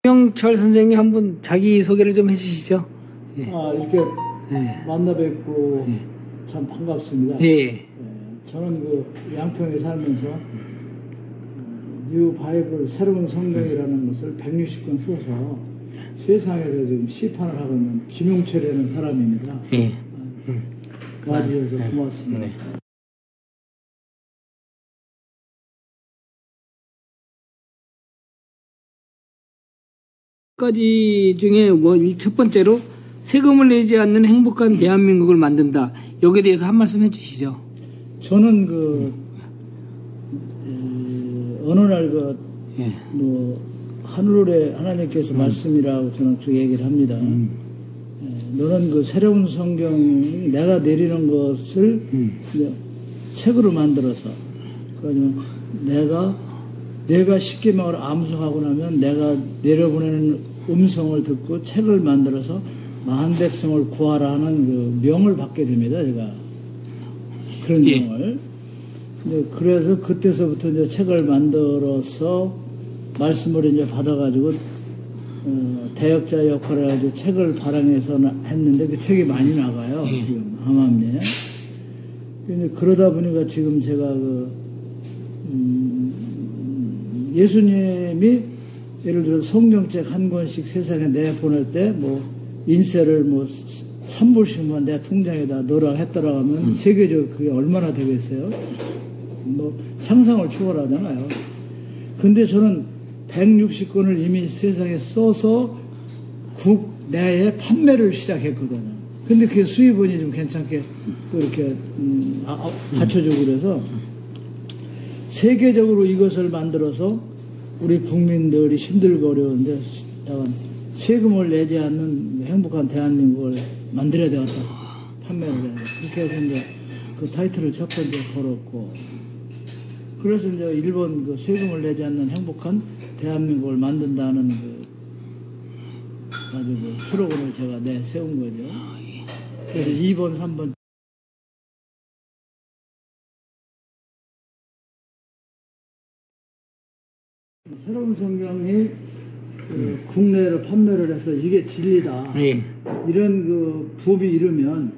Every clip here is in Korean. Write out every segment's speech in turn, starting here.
김영철 선생님 한번 자기 소개를 좀 해주시죠. 예. 이렇게 예. 만나 뵙고 예. 참 반갑습니다. 예. 저는 그 양평에 살면서 뉴 바이블 새로운 성경이라는 것을 160권 써서 세상에서 지금 시판을 하고 있는 김용철이라는 사람입니다. 예. 와주셔서 고맙습니다. 네. 가지 중에 첫 번째로 세금을 내지 않는 행복한 대한민국을 만든다. 여기에 대해서 한 말씀 해주시죠. 저는 어느 날 예. 하늘에 하나님께서 말씀이라고 저는 그 얘기를 합니다. 너는 그 새로운 성경 내가 내리는 것을 책으로 만들어서 그러면 내가 쉽게 말을 암송하고 나면 내가 내려보내는 음성을 듣고 책을 만들어서 많은 백성을 구하라 하는 그 명을 받게 됩니다. 제가 그런 예. 명을. 그래서 그때서부터 이제 책을 만들어서 말씀을 이제 받아가지고 대역자 역할을 해가지고 책을 발행해서 했는데 그 책이 많이 나가요. 예. 지금 암암리에. 근데 그러다 보니까 지금 제가 예수님이 예를 들어 성경책 한 권씩 세상에 내보낼 때 인쇄를 3불씩만 내 통장에다 넣으라 했더라 하면 세계적으로 그게 얼마나 되겠어요? 상상을 초월하잖아요. 근데 저는 160권을 이미 세상에 써서 국내에 판매를 시작했거든요. 근데 그게 수입원이 좀 괜찮게 또 이렇게 받쳐주고 그래서 세계적으로 이것을 만들어서 우리 국민들이 힘들고 어려운데 세금을 내지 않는 행복한 대한민국을 만들어야 되겠다. 판매를 해야 돼. 그렇게 해서 이제 그 타이틀을 첫 번째 걸었고, 그래서 이제 일본 그 세금을 내지 않는 행복한 대한민국을 만든다는 아주 슬로건을 제가 내세운 거죠. 그래서 2번, 3번. 새로운 성경이 국내로 판매를 해서 이게 진리다. 예. 이런 부업이 이르면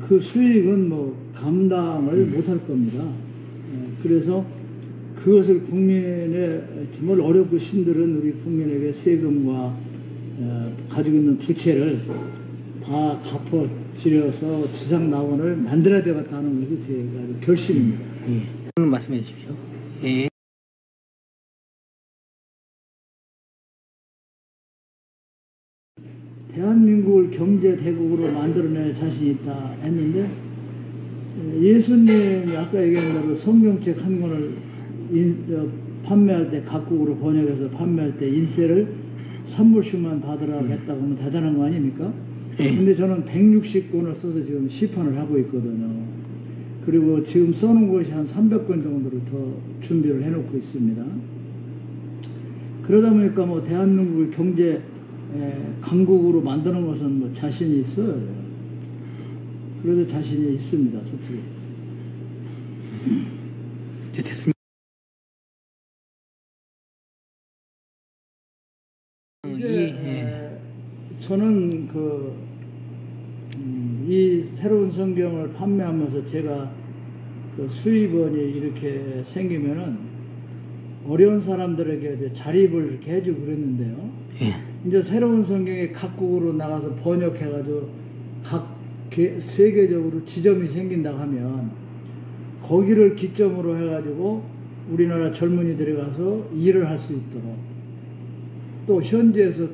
그 수익은 감당을 못할 겁니다. 그래서 그것을 국민의 정말 어렵고 힘든 우리 국민에게 세금과 가지고 있는 부채를 다 갚아드려서 지상낙원을 만들어야 되겠다는 것이 제가 결심입니다. 예. 말씀해 주십시오. 예. 대한민국을 경제대국으로 만들어낼 자신이 있다 했는데, 예수님이 아까 얘기한 대로 성경책 한 권을 판매할 때 각국으로 번역해서 판매할 때 인쇄를 3불씩만 받으라고 했다고 하면 대단한 거 아닙니까? 근데 저는 160권을 써서 지금 시판을 하고 있거든요. 그리고 지금 써놓은 것이 한 300권 정도를 더 준비를 해놓고 있습니다. 그러다 보니까 대한민국을 경제 강국으로 만드는 것은 자신이 있어요. 그래서 자신이 있습니다, 솔직히. 이제 됐습니다. 이제 저는 이 새로운 성경을 판매하면서 제가 수입원이 이렇게 생기면은 어려운 사람들에게 자립을 이렇게 해주고 그랬는데요. 이제 새로운 성경이 각국으로 나가서 번역해가지고 세계적으로 지점이 생긴다고 하면 거기를 기점으로 해가지고 우리나라 젊은이들이 가서 일을 할 수 있도록, 또 현지에서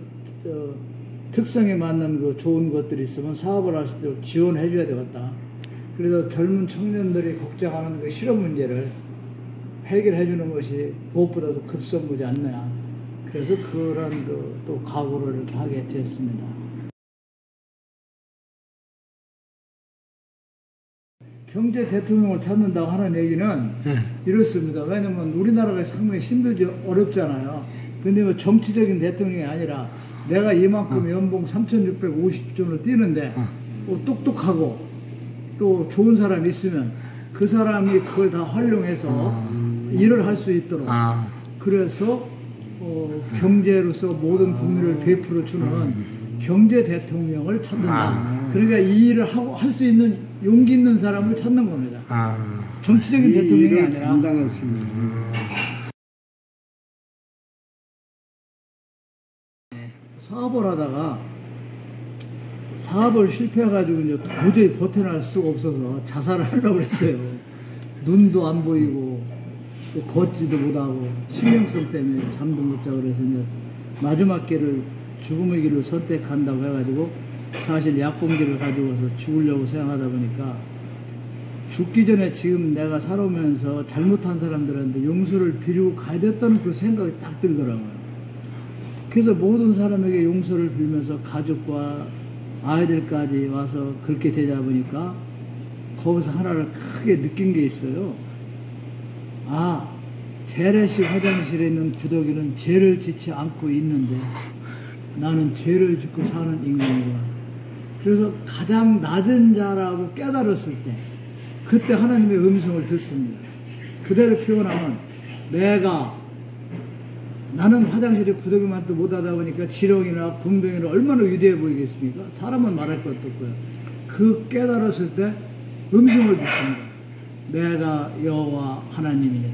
특성에 맞는 좋은 것들이 있으면 사업을 할 수 있도록 지원해 줘야 되겠다. 그래서 젊은 청년들이 걱정하는 실업 문제를 해결해 주는 것이 무엇보다도 급선무지 않느냐. 그래서 그런 또 각오를 이렇게 하게 됐습니다. 경제 대통령을 찾는다고 하는 얘기는 이렇습니다. 왜냐면 우리나라가 상당히 힘들지 어렵잖아요. 근데 정치적인 대통령이 아니라 내가 이만큼 연봉 3,650전을 뛰는데 똑똑하고 또 좋은 사람이 있으면 그 사람이 그걸 다 활용해서 일을 할 수 있도록, 그래서 경제로서 모든 국민을 베풀어 주는 경제 대통령을 찾는다. 그러니까 이 일을 하고 할 수 있는 용기 있는 사람을 찾는 겁니다. 정치적인 대통령이 아니라 감당할 수 있는. 사업을 하다가 사업을 실패해가지고 이제 도저히 버텨낼 수가 없어서 자살을 하려고 그랬어요. 눈도 안 보이고 또 걷지도 못하고 신경성 때문에 잠도 못 자고 그래서 이제 마지막 길을 죽음의 길을 선택한다고 해가지고 사실 약봉기를 가지고서 죽으려고 생각하다 보니까 죽기 전에 지금 내가 살아오면서 잘못한 사람들한테 용서를 빌고 가야 됐다는 그 생각이 딱 들더라고요. 그래서 모든 사람에게 용서를 빌면서 가족과 아이들까지 와서 그렇게 되다 보니까 거기서 하나를 크게 느낀 게 있어요. 아, 재래식 화장실에 있는 구더기는 죄를 짓지 않고 있는데 나는 죄를 짓고 사는 인간이구나. 그래서 가장 낮은 자라고 깨달았을 때 그때 하나님의 음성을 듣습니다. 그대로 표현하면 나는 화장실에 구더기만도 못하다 보니까 지렁이나 군병이나 얼마나 위대해 보이겠습니까? 사람은 말할 것도 없고요. 그 깨달았을 때 음성을 듣습니다. 내가 여호와 하나님이니라.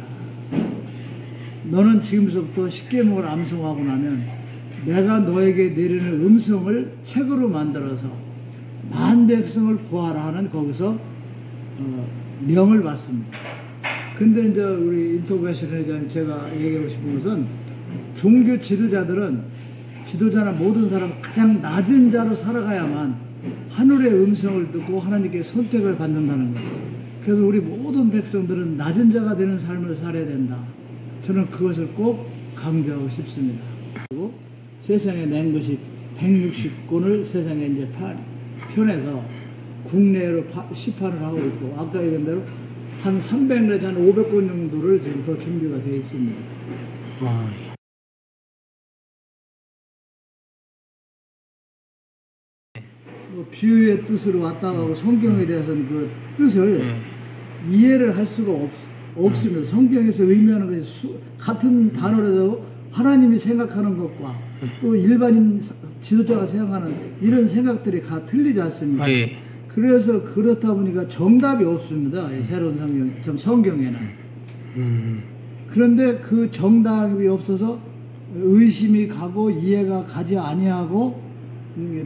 너는 지금서부터 십계명을 암송하고 나면 내가 너에게 내리는 음성을 책으로 만들어서 만 백성을 구하라 하는 거기서 명을 받습니다. 근데 이제 우리 인터뷰하시는 회장님 제가 얘기하고 싶은 것은 종교 지도자나 모든 사람은 가장 낮은 자로 살아가야만 하늘의 음성을 듣고 하나님께 선택을 받는다는 거예요. 그래서 우리 모든 백성들은 낮은 자가 되는 삶을 살아야 된다. 저는 그것을 꼭 강조하고 싶습니다. 그리고 세상에 낸 것이 160권을 세상에 이제 편해서 국내로 시판을 하고 있고 아까 얘기한 대로 한 300 내지 한 500권 정도를 지금 더 준비가 되어 있습니다. 비유의 뜻으로 왔다 가고 성경에 대해서는 그 뜻을 이해를 할 수가 없으면 성경에서 의미하는 것이 같은 단어라도 하나님이 생각하는 것과 또 일반인 지도자가 생각하는 이런 생각들이 다 틀리지 않습니까? 그래서 그렇다 보니까 정답이 없습니다. 새로운 성경에는. 그런데 그 정답이 없어서 의심이 가고 이해가 가지 아니하고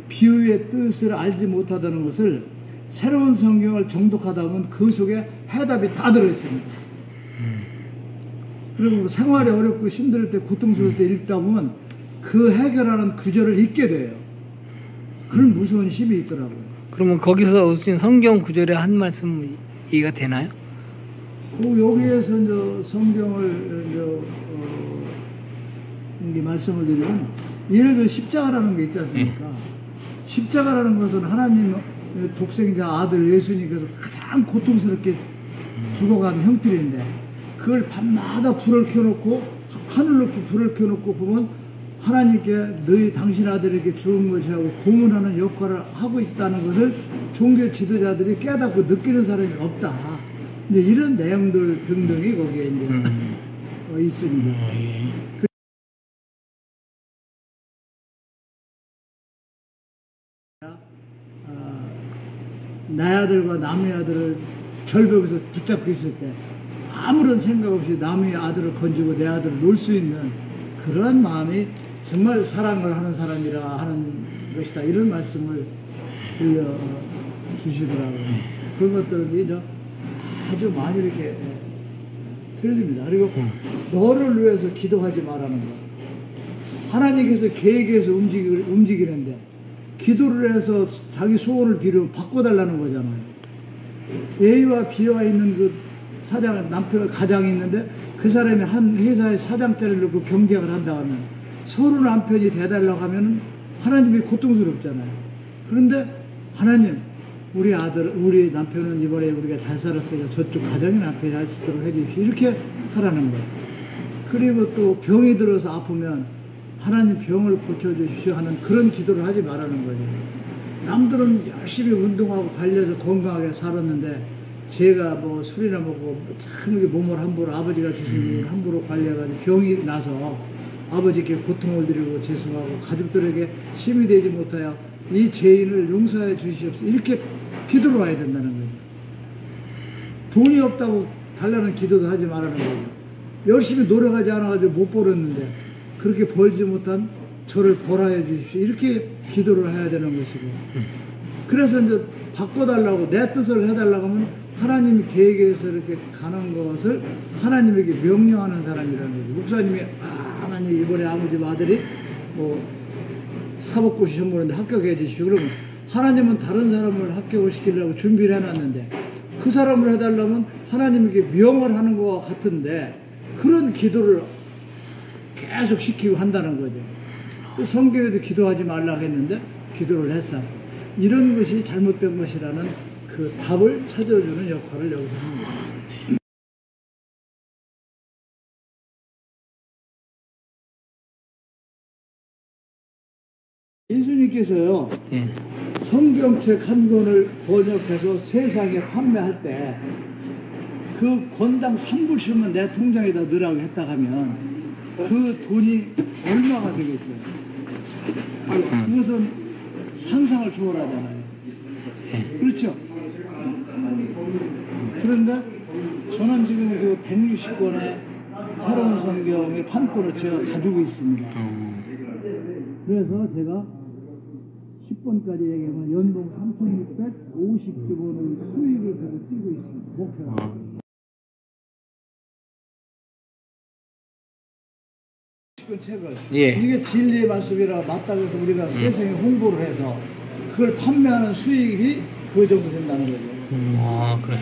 비유의 뜻을 알지 못하다는 것을 새로운 성경을 정독하다 보면 그 속에 해답이 다 들어있습니다. 그리고 생활이 어렵고 힘들 때 고통스러울 때 읽다 보면 그 해결하는 구절을 읽게 돼요. 그런 무서운 힘이 있더라고요. 그러면 거기서 얻으신 성경 구절의 한 말씀 이해가 되나요? 여기에서 이제 성경을 이제 말씀을 드리면 예를 들어 십자가라는 게 있지 않습니까? 십자가라는 것은 하나님 독생자 아들 예수님께서 가장 고통스럽게 죽어간 형틀인데 그걸 밤마다 불을 켜놓고 하늘 높이 불을 켜놓고 보면 하나님께 당신 아들에게 죽은 것이 하고 고문하는 역할을 하고 있다는 것을 종교 지도자들이 깨닫고 느끼는 사람이 없다. 이제 이런 내용들 등등이 거기에 이제 있습니다. 내 아들과 남의 아들을 절벽에서 붙잡고 있을 때 아무런 생각 없이 남의 아들을 건지고 내 아들을 놓을 수 있는 그러한 마음이 정말 사랑을 하는 사람이라 하는 것이다. 이런 말씀을 들려주시더라고요. 그런 것들이 아주 많이 이렇게 틀립니다. 그리고 너를 위해서 기도하지 말라는 것. 하나님께서 계획해서 움직이는데 기도를 해서 자기 소원을 비르면 바꿔달라는 거잖아요. A와 B와 있는 그 사장, 남편, 가장이 있는데 그 사람이 한 회사의 사장자리를 놓고 경쟁을 한다 하면 서로 남편이 돼달라고 하면 하나님이 고통스럽잖아요. 그런데 하나님, 우리 남편은 이번에 우리가 잘 살았으니까 저쪽 가정의 남편이 할 수 있도록 해주십시오. 이렇게 하라는 거예요. 그리고 또 병이 들어서 아프면 하나님 병을 고쳐주십시오 하는 그런 기도를 하지 말라는 거죠. 남들은 열심히 운동하고 관리해서 건강하게 살았는데 제가 뭐 술이나 먹고 참 몸을 함부로 아버지가 주신 일 함부로 관리해가지고 병이 나서 아버지께 고통을 드리고 죄송하고 가족들에게 힘이 되지 못하여 이 죄인을 용서해 주시옵소서. 이렇게 기도를 해야 된다는 거죠. 돈이 없다고 달라는 기도도 하지 말라는 거죠. 열심히 노력하지 않아가지고 못 벌었는데 그렇게 벌지 못한 저를 벌하여 주십시오. 이렇게 기도를 해야 되는 것이고, 그래서 이제 바꿔달라고 내 뜻을 해달라고 하면 하나님 계획에서 이렇게 가는 것을 하나님에게 명령하는 사람이라는 거죠. 목사님이 하나님 이번에 아버지 아들이 뭐 사법고시 시험 보는데 합격해 주십시오. 그러면 하나님은 다른 사람을 합격을 시키려고 준비를 해놨는데 그 사람을 해달라면 하나님에게 명을 하는 것과 같은데 그런 기도를 계속 시키고 한다는 거죠. 성경에도 기도하지 말라고 했는데 기도를 했어. 이런 것이 잘못된 것이라는 그 답을 찾아주는 역할을 여기서 합니다. 예수님께서요, 성경책 한 권을 번역해서 세상에 판매할 때 그 권당 3불씩만 내 통장에다 넣으라고 했다 하면 그 돈이 얼마가 되겠어요? 그것은 상상을 초월하잖아요. 그렇죠? 그런데 저는 지금 그 160권의 새로운 성경의 판권을 제가 가지고 있습니다. 그래서 제가 10번까지 얘기하면 연봉 3,650원의 수익을 보고 뛰고 있습니다. 목표가. 책을. 이게 진리의 말씀이라 맞다고 해서 우리가 세상에 홍보를 해서 그걸 판매하는 수익이 그 정도 된다는 거죠. 그래.